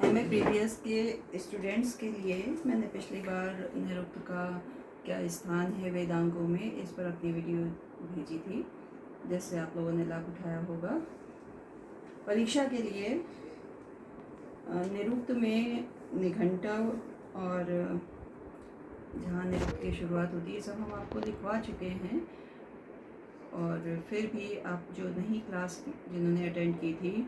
मैं प्रीवियस के स्टूडेंट्स के लिए मैंने पिछली बार निरुक्त का क्या स्थान है वेदांगों में, इस पर अपनी वीडियो भेजी थी, जिससे आप लोगों ने लाभ उठाया होगा। परीक्षा के लिए निरुक्त में निघंटव और जहाँ निरुक्त की शुरुआत होती है सब हम आपको लिखवा चुके हैं। और फिर भी आप जो नहीं क्लास जिन्होंने अटेंड की थी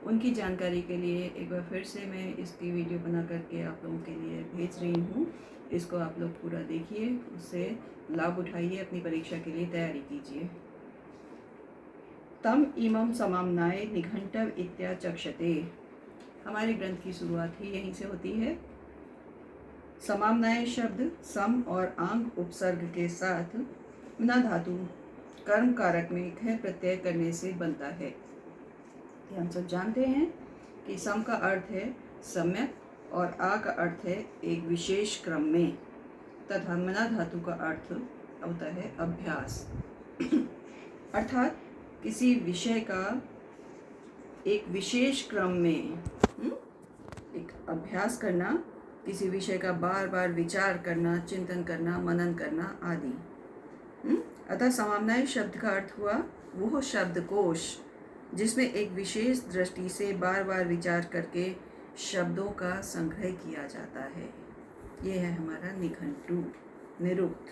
उनकी जानकारी के लिए एक बार फिर से मैं इसकी वीडियो बना करके आप लोगों के लिए भेज रही हूँ। इसको आप लोग पूरा देखिए, उससे लाभ उठाइए, अपनी परीक्षा के लिए तैयारी कीजिए। तम इमं समाम्नाय निघंटव इत्याचक्षते। हमारे ग्रंथ की शुरुआत ही यहीं से होती है। समाम्नाय शब्द सम और आंग उपसर्ग के साथ न धातु कर्म कारक में ख प्रत्यय करने से बनता है। हम सब जानते हैं कि सम का अर्थ है सम्यक और आ का अर्थ है एक विशेष क्रम में, तथा मना धातु का अर्थ होता है अभ्यास। अर्थात किसी विषय का एक विशेष क्रम में एक अभ्यास करना, किसी विषय का बार बार विचार करना, चिंतन करना, मनन करना आदि। अतः समाम्नाय शब्द का अर्थ हुआ वह शब्दकोश जिसमें एक विशेष दृष्टि से बार बार विचार करके शब्दों का संग्रह किया जाता है। यह है हमारा निघंटु निरुक्त।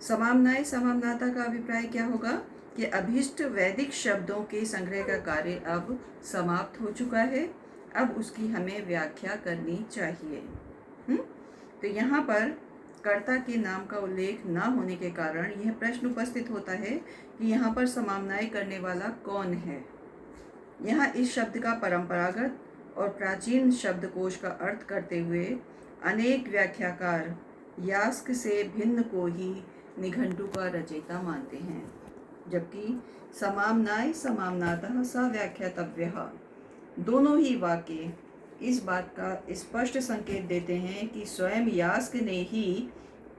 समाम्नाय समाम्नाता का अभिप्राय क्या होगा कि अभीष्ट वैदिक शब्दों के संग्रह का कार्य अब समाप्त हो चुका है, अब उसकी हमें व्याख्या करनी चाहिए। तो यहाँ पर कर्ता के नाम का उल्लेख न होने के कारण यह प्रश्न उपस्थित होता है कि यहाँ पर समाम्नाय करने वाला कौन है। यहाँ इस शब्द का परंपरागत और प्राचीन शब्दकोश का अर्थ करते हुए अनेक व्याख्याकार यास्क से भिन्न को ही निघंटु का रचयिता मानते हैं, जबकि समाम्नाय समाम्नातः स व्याख्यातव्यः दोनों ही वाक्य इस बात का स्पष्ट संकेत देते हैं कि स्वयं यास्क ने ही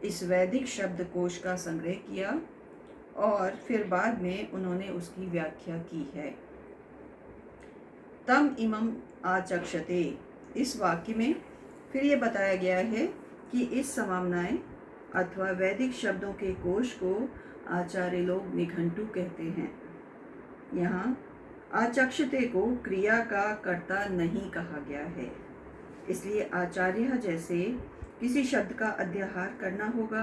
इस वैदिक शब्दकोश का संग्रह किया और फिर बाद में उन्होंने उसकी व्याख्या की है। तम इमं आचक्षते, इस वाक्य में फिर ये बताया गया है कि इस समाम्नाय अथवा वैदिक शब्दों के कोश को आचार्य लोग निघंटु कहते हैं। यहाँ आचक्षते को क्रिया का कर्ता नहीं कहा गया है, इसलिए आचार्य जैसे किसी शब्द का अध्याहार करना होगा।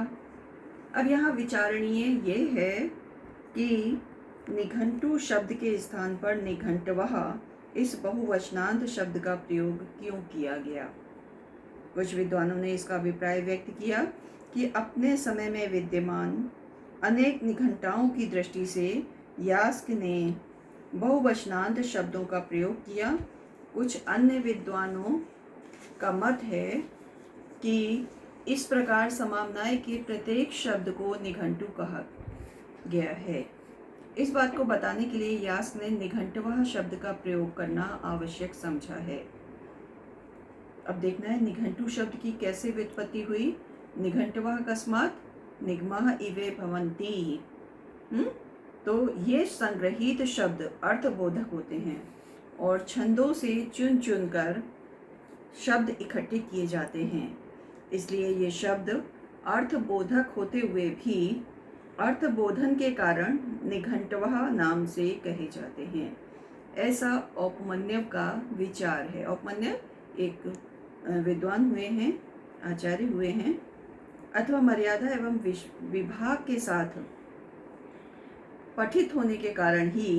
अब यहाँ विचारणीय ये है कि निघंटु शब्द के स्थान पर निघंटवः इस बहुवचनांत शब्द का प्रयोग क्यों किया गया। कुछ विद्वानों ने इसका अभिप्राय व्यक्त किया कि अपने समय में विद्यमान अनेक निघंटाओं की दृष्टि से यास्क ने बहुवचनांत शब्दों का प्रयोग किया। कुछ अन्य विद्वानों का मत है कि इस प्रकार समाम्नाय के प्रत्येक शब्द को निघंटु कहा गया है। इस बात को बताने के लिए यास्क ने निघंटवः शब्द का प्रयोग करना आवश्यक समझा है। अब देखना है निघंटु शब्द की कैसे व्युत्पत्ति हुई। निघंटवः अकस्मात निगमः इवे भवन्ति। तो ये संग्रहित शब्द अर्थबोधक होते हैं और छंदों से चुन चुन कर शब्द इकट्ठे किए जाते हैं, इसलिए ये शब्द अर्थबोधक होते हुए भी अर्थबोधन के कारण निघंटवः नाम से कहे जाते हैं। ऐसा औपमन्यव का विचार है। औपमन्यव एक विद्वान हुए हैं, आचार्य हुए हैं, अथवा मर्यादा एवं विभाग के साथ पठित होने के कारण ही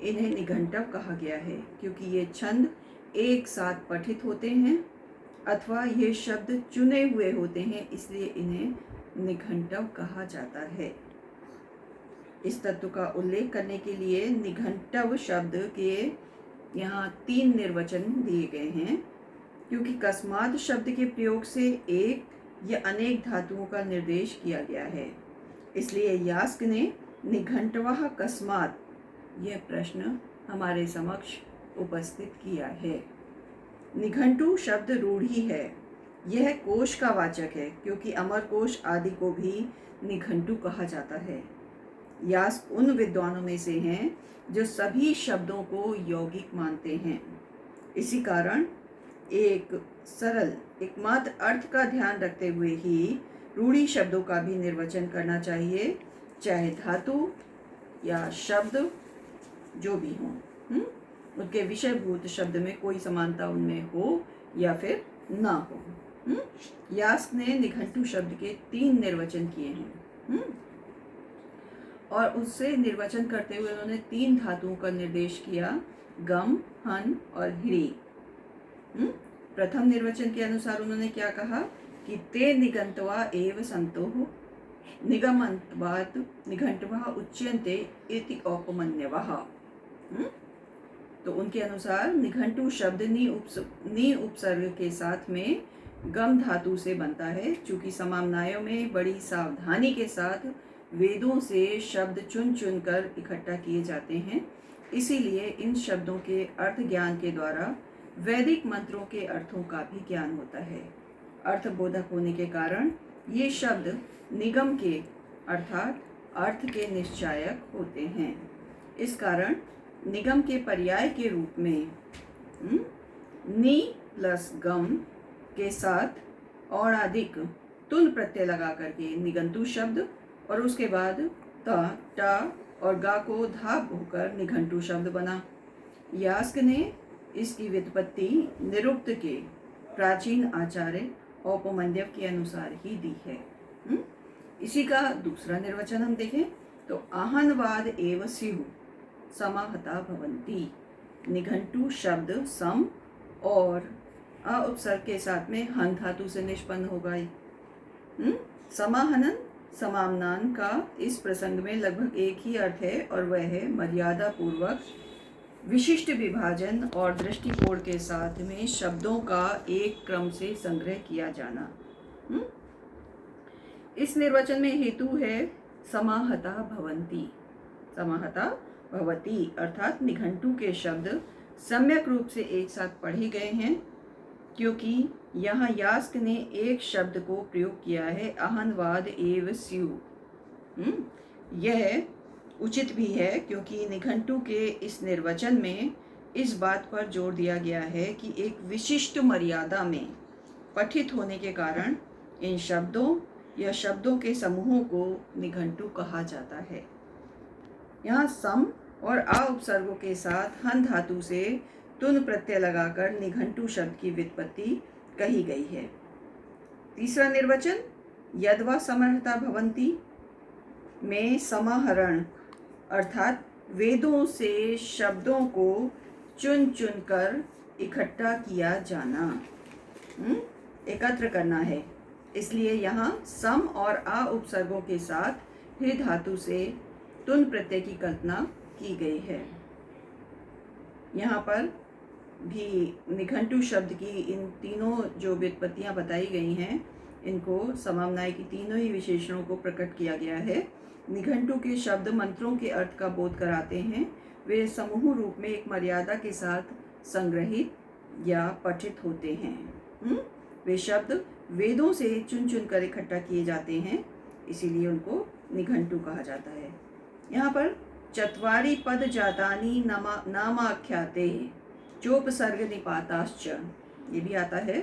इन्हें निघंटव कहा गया है, क्योंकि ये छंद एक साथ पठित होते हैं अथवा ये शब्द चुने हुए होते हैं, इसलिए इन्हें निघंटव कहा जाता है। इस तत्व का उल्लेख करने के लिए निघंटव शब्द के यहाँ 3 निर्वचन दिए गए हैं, क्योंकि कस्मात शब्द के प्रयोग से एक या अनेक धातुओं का निर्देश किया गया है, इसलिए यास्क ने निघंटवः कस्मात यह प्रश्न हमारे समक्ष उपस्थित किया है। निघंटु शब्द रूढ़ी है, यह कोश का वाचक है, क्योंकि अमर कोश आदि को भी निघंटु कहा जाता है। यास्क उन विद्वानों में से हैं जो सभी शब्दों को यौगिक मानते हैं। इसी कारण एक सरल एकमात्र अर्थ का ध्यान रखते हुए ही रूढ़ी शब्दों का भी निर्वचन करना चाहिए, चाहे धातु या शब्द जो भी हों, उनके विषयभूत शब्द में कोई समानता उनमें हो या फिर ना हो। यास्क ने निघंटु शब्द के 3 निर्वचन किए हैं, और उससे निर्वचन करते हुए उन्होंने 3 धातुओं का निर्देश किया, गम, हन और ह्री। प्रथम निर्वचन के अनुसार उन्होंने क्या कहा कि ते निगंतवा एव संतोः निगमंतवात् निघंटवः उच्यन्ते इति औपमन्यवः। तो उनके अनुसार निघंटु शब्द नी उपसर्ग के साथ में गम धातु से बनता है। चूंकि समाम्नायों में बड़ी सावधानी के साथ वेदों से शब्द चुन चुन कर इकट्ठा किए जाते हैं, इसीलिए इन शब्दों के अर्थ ज्ञान के द्वारा वैदिक मंत्रों के अर्थों का भी ज्ञान होता है। अर्थबोधक होने के कारण ये शब्द निगम के अर्थात अर्थ के निश्चायक होते हैं। इस कारण निगम के पर्याय के रूप में नी प्लस गम के साथ औणादिक तुन प्रत्यय लगा करके निगंतु शब्द, और उसके बाद ता, टा और गा को धाप होकर निघंटु शब्द बना। यास्क ने इसकी व्युत्पत्ति निरुक्त के प्राचीन आचार्य औपमन्यव के अनुसार ही दी है। इसी का दूसरा निर्वचन हम देखें तो आहनवाद एव स्युः समाहता भवन्ति। निघंटु शब्द सम और अ उपसर्ग के साथ में हन धातु से निष्पन्न होगा। समाहनन समाम्नान का इस प्रसंग में लगभग एक ही अर्थ है, और वह है मर्यादा पूर्वक विशिष्ट विभाजन और दृष्टिकोण के साथ में शब्दों का एक क्रम से संग्रह किया जाना। इस निर्वचन में हेतु है समाहता भवन्ति, समाहता भवति, अर्थात निघंटु के शब्द सम्यक रूप से एक साथ पढ़े गए हैं, क्योंकि यहाँ यास्क ने एक शब्द को प्रयोग किया है, अहनवाद एव स्युः। यह उचित भी है, क्योंकि निघंटु के इस निर्वचन में इस बात पर जोर दिया गया है कि एक विशिष्ट मर्यादा में पठित होने के कारण इन शब्दों या शब्दों के समूहों को निघंटु कहा जाता है। यहाँ सम और आ उपसर्गों के साथ हन धातु से तुन प्रत्यय लगाकर निघंटु शब्द की व्युत्पत्ति कही गई है। तीसरा निर्वचन यद्वा समर्हता भवन्ति में समाहरण अर्थात वेदों से शब्दों को चुन चुन कर इकट्ठा किया जाना, एकत्र करना है। इसलिए यहाँ सम और आ उपसर्गों के साथ ही धातु से तुन प्रत्यय की कल्पना की गई है। यहाँ पर भी निघंटु शब्द की इन तीनों जो व्युत्पत्तियाँ बताई गई हैं, इनको समाम्नाय की तीनों ही विशेषणों को प्रकट किया गया है। निघंटु के शब्द मंत्रों के अर्थ का बोध कराते हैं। वे समूह रूप में एक मर्यादा के साथ संग्रहित या पठित होते हैं। वे शब्द वेदों से चुन चुन कर इकट्ठा किए जाते हैं, इसीलिए उनको निघंटु कहा जाता है। यहाँ पर चत्वारि पद जातानि नामाख्याते चोपसर्ग निपाताश्च, ये भी आता है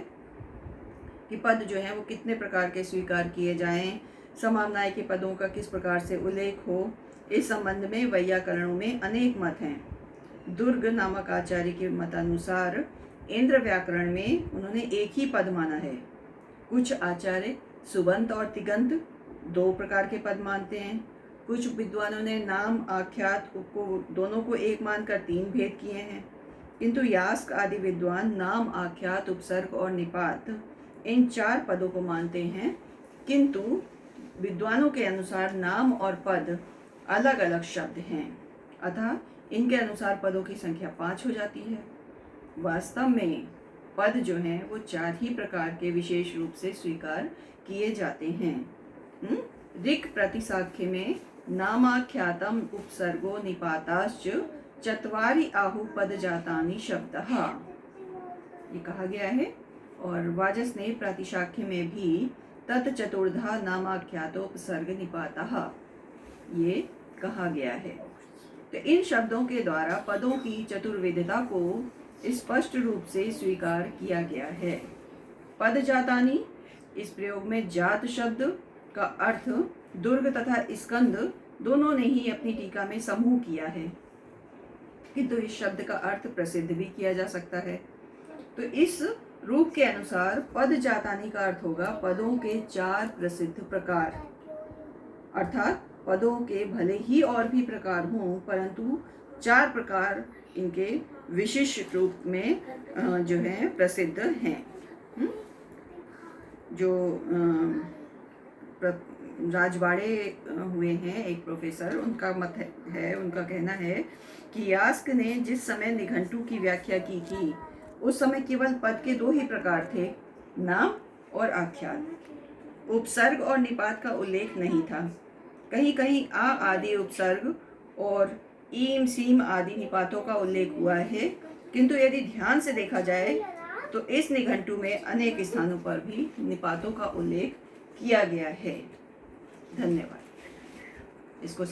कि पद जो हैं वो कितने प्रकार के स्वीकार किए जाएं, समाम्नाय के पदों का किस प्रकार से उल्लेख हो। इस संबंध में वैयाकरणों में अनेक मत हैं। दुर्ग नामक आचार्य के मतानुसार इंद्र व्याकरण में उन्होंने एक ही पद माना है। कुछ आचार्य सुबंत और तिगंत 2 प्रकार के पद मानते हैं। कुछ विद्वानों ने नाम आख्यात को दोनों को एक मानकर 3 भेद किए हैं, किंतु यास्क आदि विद्वान नाम आख्यात उपसर्ग और निपात इन 4 पदों को मानते हैं। किंतु विद्वानों के अनुसार नाम और पद अलग अलग शब्द हैं, अतः इनके अनुसार पदों की संख्या 5 हो जाती है। वास्तव में पद जो हैं वो 4 ही प्रकार के विशेष रूप से स्वीकार किए जाते हैं। ऋक् प्रतिसाख्य में नामाख्यातम उपसर्गो निपाताश्च चत्वारि आहु पद जातानि शब्दः, ये कहा गया है। और वाजस ने प्रातिशाख्य में भी तत् चतुर्धा नामाख्यातोपसर्ग निपातः, ये कहा गया है। तो इन शब्दों के द्वारा पदों की चतुर्विधता को स्पष्ट रूप से स्वीकार किया गया है। पद जातानी, इस प्रयोग में जात शब्द का अर्थ दुर्ग तथा स्कंद दोनों ने ही अपनी टीका में समूह किया है, किंतु इस शब्द का अर्थ प्रसिद्ध भी किया जा सकता है। तो इस रूप के अनुसार पद जातानी का अर्थ होगा पदों के 4 प्रसिद्ध प्रकार, अर्थात पदों के भले ही और भी प्रकार हों, परंतु 4 प्रकार इनके विशिष्ट रूप में जो है प्रसिद्ध हैं। जो राजवाड़े हुए हैं एक प्रोफेसर, उनका मत है, उनका कहना है कि यास्क ने जिस समय निघंटु की व्याख्या की थी उस समय केवल पद के 2 ही प्रकार थे, नाम और आख्यान। उपसर्ग और निपात का उल्लेख नहीं था। कहीं कहीं आ आदि उपसर्ग और ईम सीम आदि निपातों का उल्लेख हुआ है, किंतु यदि ध्यान से देखा जाए तो इस निघंटु में अनेक स्थानों पर भी निपातों का उल्लेख किया गया है। धन्यवाद। इसको